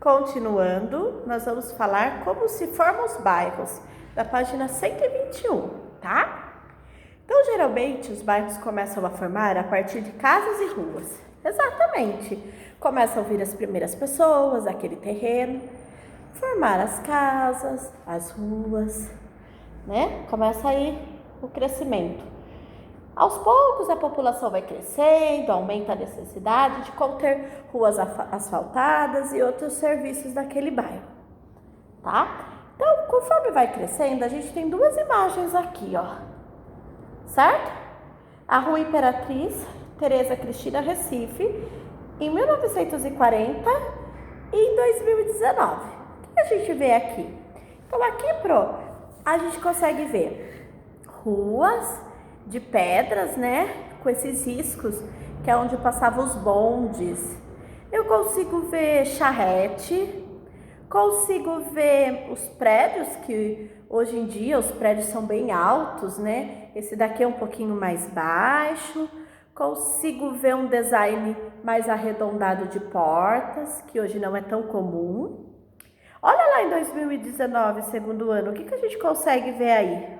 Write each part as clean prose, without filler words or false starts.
Continuando, nós vamos falar como se formam os bairros, da página 121, tá? Então, geralmente, os bairros começam a formar a partir de casas e ruas. Exatamente. Começam a vir as primeiras pessoas, aquele terreno, formar as casas, as ruas, né? Começa aí o crescimento. Aos poucos a população vai crescendo, aumenta a necessidade de conter ruas asfaltadas e outros serviços daquele bairro, tá? Então, conforme vai crescendo, a gente tem duas imagens aqui, ó, certo? A Rua Imperatriz Tereza Cristina Recife, em 1940 e em 2019. O que a gente vê aqui? Então, aqui a gente consegue ver ruas de pedras, né? Com esses riscos, que é onde passavam os bondes. Eu consigo ver charrete, consigo ver os prédios, que hoje em dia os prédios são bem altos, né? Esse daqui é um pouquinho mais baixo. Consigo ver um design mais arredondado de portas, que hoje não é tão comum. Olha lá em 2019, segundo ano, o que a gente consegue ver aí?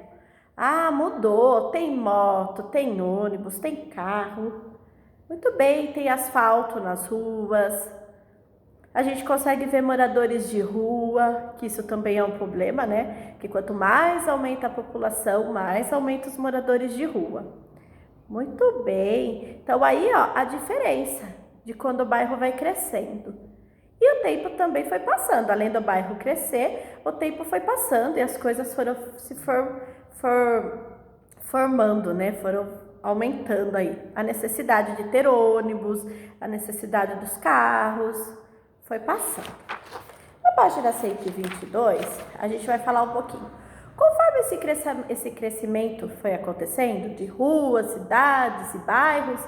Ah, mudou, tem moto, tem ônibus, tem carro. Muito bem, tem asfalto nas ruas. A gente consegue ver moradores de rua, que isso também é um problema, né? Que quanto mais aumenta a população, mais aumenta os moradores de rua. Muito bem. Então aí, ó, a diferença de quando o bairro vai crescendo. E o tempo também foi passando. Além do bairro crescer, o tempo foi passando e as coisas foram se formando, né? Foram aumentando aí. A necessidade de ter ônibus, a necessidade dos carros, foi passando. Na página 122, a gente vai falar um pouquinho. Conforme esse crescimento foi acontecendo, de ruas, cidades e bairros,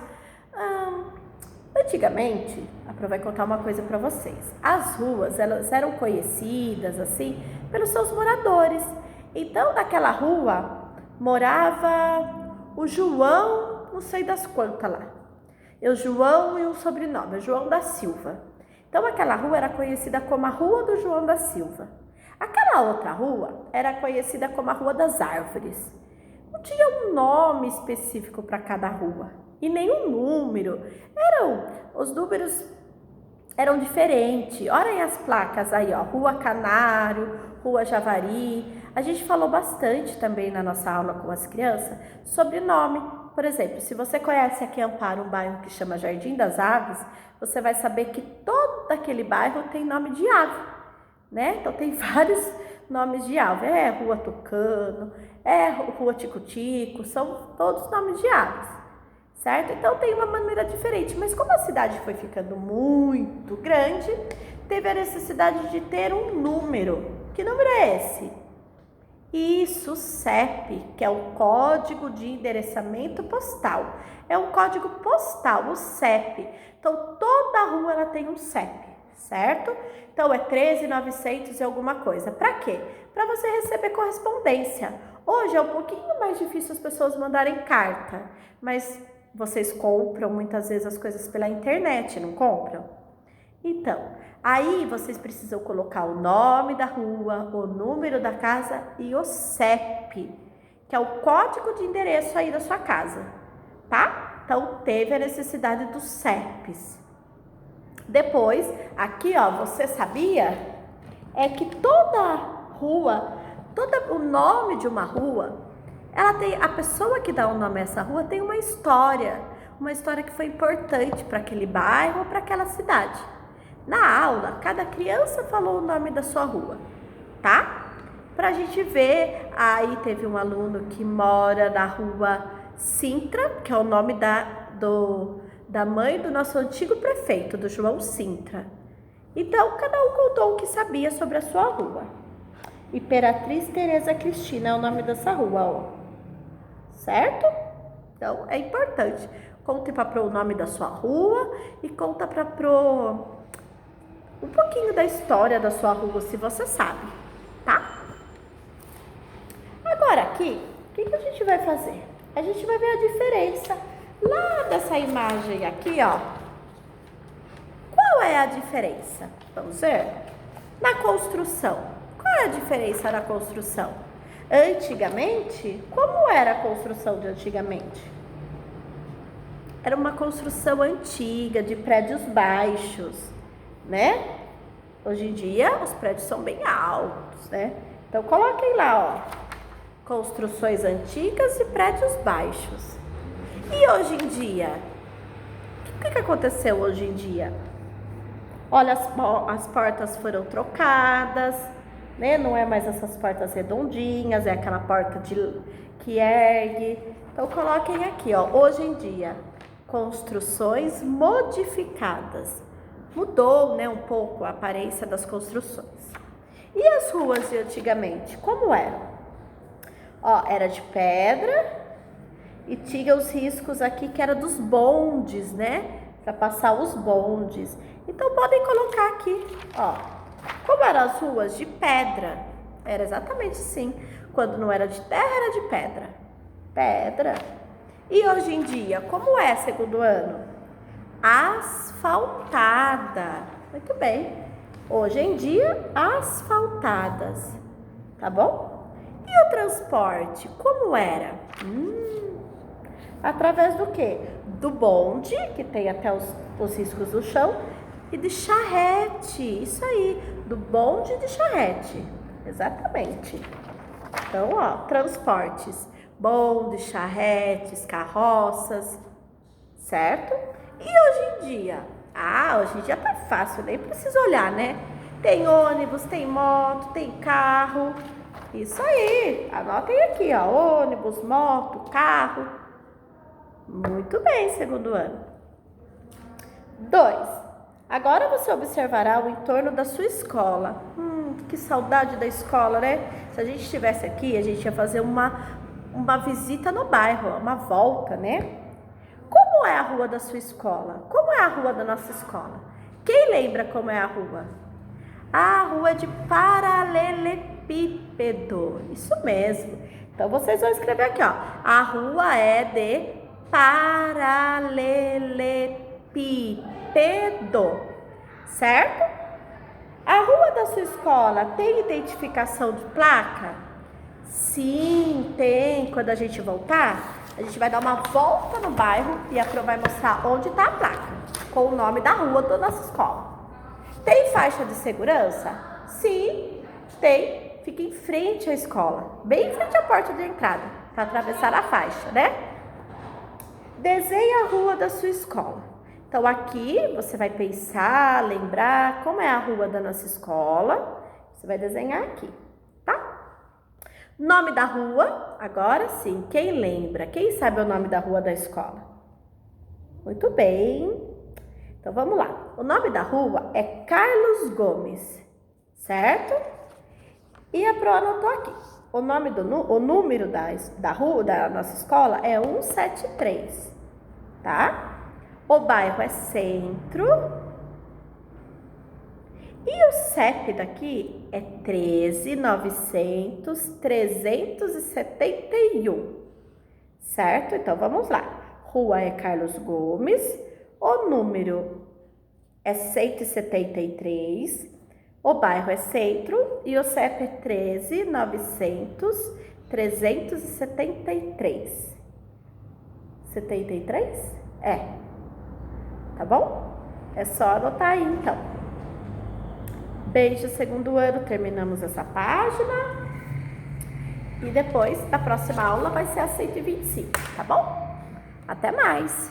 antigamente, a Pro vai contar uma coisa para vocês. As ruas, elas eram conhecidas, assim, pelos seus moradores. Então, naquela rua, morava o João, não sei das quantas lá. O João e o sobrenome, o João da Silva. Então, aquela rua era conhecida como a Rua do João da Silva. Aquela outra rua era conhecida como a Rua das Árvores. Não tinha um nome específico para cada rua e nenhum número. Os números eram diferentes. Olhem as placas aí, ó, Rua Canário, Rua Javari. A gente falou bastante também na nossa aula com as crianças sobre nome. Por exemplo, se você conhece aqui em Amparo um bairro que chama Jardim das Aves, você vai saber que todo aquele bairro tem nome de ave, né? Então tem vários nomes de ave. É Rua Tucano, é Rua Tico-Tico, são todos nomes de aves, certo? Então tem uma maneira diferente, mas como a cidade foi ficando muito grande, teve a necessidade de ter um número. Que número é esse? Isso, o CEP, que é o Código de Endereçamento Postal. É um código postal, o CEP. Então, toda a rua ela tem um CEP, certo? Então, é 13.900 e alguma coisa. Para quê? Para você receber correspondência. Hoje é um pouquinho mais difícil as pessoas mandarem carta, mas vocês compram muitas vezes as coisas pela internet, não compram? Então, aí vocês precisam colocar o nome da rua, o número da casa e o CEP, que é o código de endereço aí da sua casa, tá? Então, teve a necessidade dos CEPs. Depois, aqui, ó, você sabia? É que toda rua, todo o nome de uma rua, ela tem, a pessoa que dá o nome a essa rua tem uma história que foi importante para aquele bairro ou para aquela cidade. Na aula, cada criança falou o nome da sua rua, tá? Pra gente ver, aí teve um aluno que mora na rua Sintra, que é o nome da mãe do nosso antigo prefeito, do João Sintra. Então, cada um contou o que sabia sobre a sua rua. Imperatriz Tereza Cristina é o nome dessa rua, ó. Certo? Então, é importante. Conte para Pro o nome da sua rua e conta para Pro um pouquinho da história da sua rua, se você sabe, tá? Agora aqui, o que a gente vai fazer? A gente vai ver a diferença lá dessa imagem aqui, ó. Qual é a diferença? Vamos ver? Na construção. Qual é a diferença na construção? Antigamente, como era a construção de antigamente? Era uma construção antiga, de prédios baixos, né? Hoje em dia, os prédios são bem altos, né? Então, coloquem lá, ó, construções antigas e prédios baixos. E hoje em dia? O que aconteceu hoje em dia? Olha, as portas foram trocadas, né? Não é mais essas portas redondinhas, é aquela porta que ergue. Então, coloquem aqui, ó, hoje em dia, construções modificadas. Mudou, né, um pouco a aparência das construções. E as ruas de antigamente, como eram? Ó, era de pedra e tinha os riscos aqui que era dos bondes, né? Para passar os bondes. Então, podem colocar aqui, ó. Como eram as ruas? De pedra. Era exatamente assim. Quando não era de terra, era de pedra. Pedra. E hoje em dia, como é segundo ano? Asfaltada. Muito bem. Hoje em dia, asfaltadas. Tá bom? E o transporte, como era? Através do quê? Do bonde, que tem até os riscos do chão, e de charrete. Isso aí, do bonde de charrete. Exatamente. Então, ó, transportes. Bondes, charretes, carroças, certo? E hoje em dia? Hoje em dia tá fácil, nem precisa olhar, né? Tem ônibus, tem moto, tem carro. Isso aí, anotem aqui, ó, ônibus, moto, carro. Muito bem, segundo ano. 2. Agora você observará o entorno da sua escola. Que saudade da escola, né? Se a gente estivesse aqui, a gente ia fazer uma visita no bairro, uma volta, né? Como é a rua da sua escola? Como é a rua da nossa escola? Quem lembra como é a rua? A rua de paralelepípedo. Isso mesmo. Então, vocês vão escrever aqui, ó. A rua é de paralelepípedo. Certo? A rua da sua escola tem identificação de placa? Sim, tem. Quando a gente voltar, a gente vai dar uma volta no bairro e a Pro vai mostrar onde está a placa, com o nome da rua da nossa escola. Tem faixa de segurança? Sim, tem. Fica em frente à escola, bem em frente à porta de entrada, para atravessar a faixa, né? Desenhe a rua da sua escola. Então, aqui você vai pensar, lembrar como é a rua da nossa escola. Você vai desenhar aqui, tá? Nome da rua, agora sim, quem lembra? Quem sabe o nome da rua da escola? Muito bem. Então, vamos lá. O nome da rua é Carlos Gomes, certo? E a Pro anotou aqui. O número da rua da nossa escola é 173, tá? O bairro é Centro. E o CEP daqui é 13.900.371, certo? Então, vamos lá. Rua é Carlos Gomes, o número é 173, o bairro é Centro e o CEP é 13.900.373. 73? É. Tá bom? É só anotar aí, então. Beijo, segundo ano, terminamos essa página. E depois, da próxima aula, vai ser a 125, tá bom? Até mais!